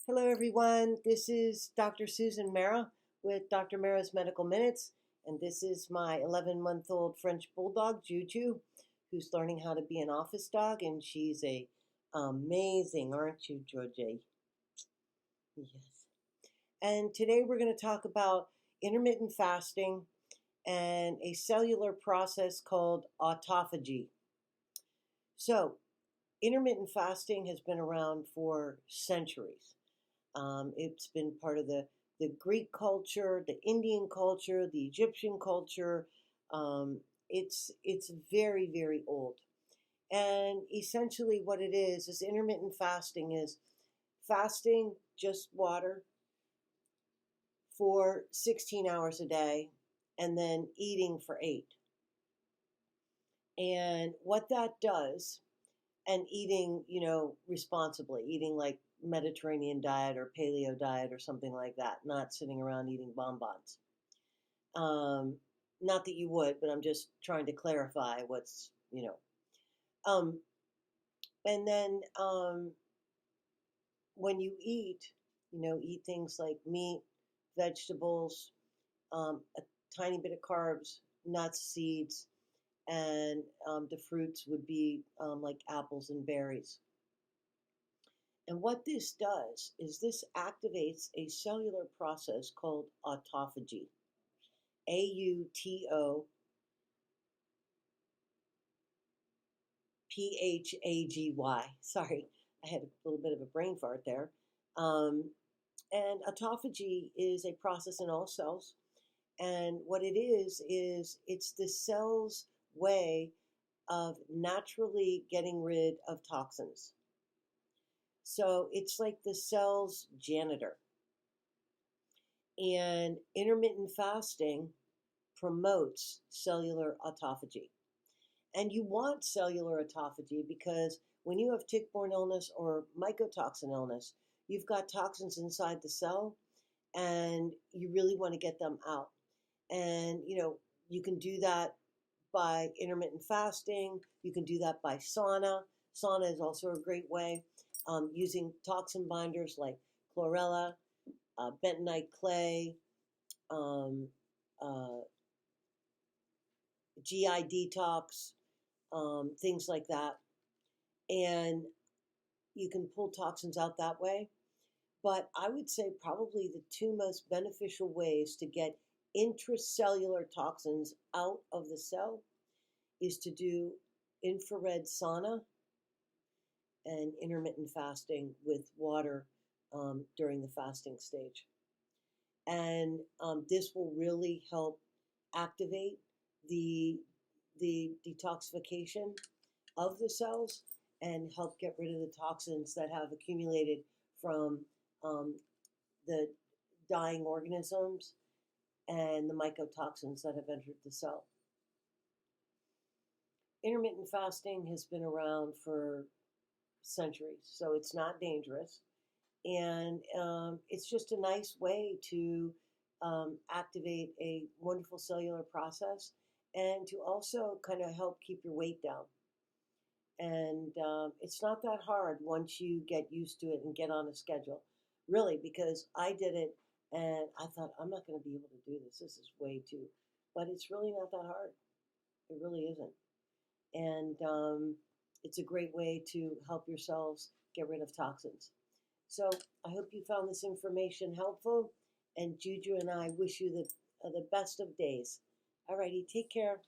Hello, everyone. This is Dr. Susan Marra with Dr. Marra's Medical Minutes, and this is my 11-month-old French Bulldog, Juju, who's learning how to be an office dog, and she's amazing, aren't you, Georgie? Yes. And today we're going to talk about intermittent fasting and a cellular process called autophagy. So, intermittent fasting has been around for centuries. It's been part of the Greek culture, the Indian culture, the Egyptian culture. It's very, very old. And essentially what it is intermittent fasting is fasting just water for 16 hours a day and then eating for 8. And what that does, and eating, responsibly, eating like Mediterranean diet or paleo diet or something like that, not sitting around eating bonbons. Not that you would, but I'm just trying to clarify what's. And then when you eat, eat things like meat, vegetables, a tiny bit of carbs, nuts, seeds, and the fruits would be like apples and berries. And what this does is this activates a cellular process called autophagy. Autophagy. Sorry, I had a little bit of a brain fart there. And autophagy is a process in all cells. And what it is it's the cell's way of naturally getting rid of toxins. So it's like the cell's janitor. And intermittent fasting promotes cellular autophagy. And you want cellular autophagy because when you have tick-borne illness or mycotoxin illness, you've got toxins inside the cell and you really want to get them out. And, you can do that by intermittent fasting. You can do that by sauna. Sauna is also a great way. Using toxin binders like chlorella, bentonite clay, GI detox, things like that. And you can pull toxins out that way. But I would say probably the two most beneficial ways to get intracellular toxins out of the cell is to do infrared sauna and intermittent fasting with water during the fasting stage. And this will really help activate the detoxification of the cells and help get rid of the toxins that have accumulated from the dying organisms and the mycotoxins that have entered the cell. Intermittent fasting has been around for centuries, so it's not dangerous. And it's just a nice way to activate a wonderful cellular process and to also kind of help keep your weight down. And it's not that hard once you get used to it and get on a schedule, really, because I did it and I thought, I'm not going to be able to do this. This is way too, but it's really not that hard. It really isn't. And it's a great way to help yourselves get rid of toxins. So I hope you found this information helpful, and Juju and I wish you the best of days. Alrighty, take care.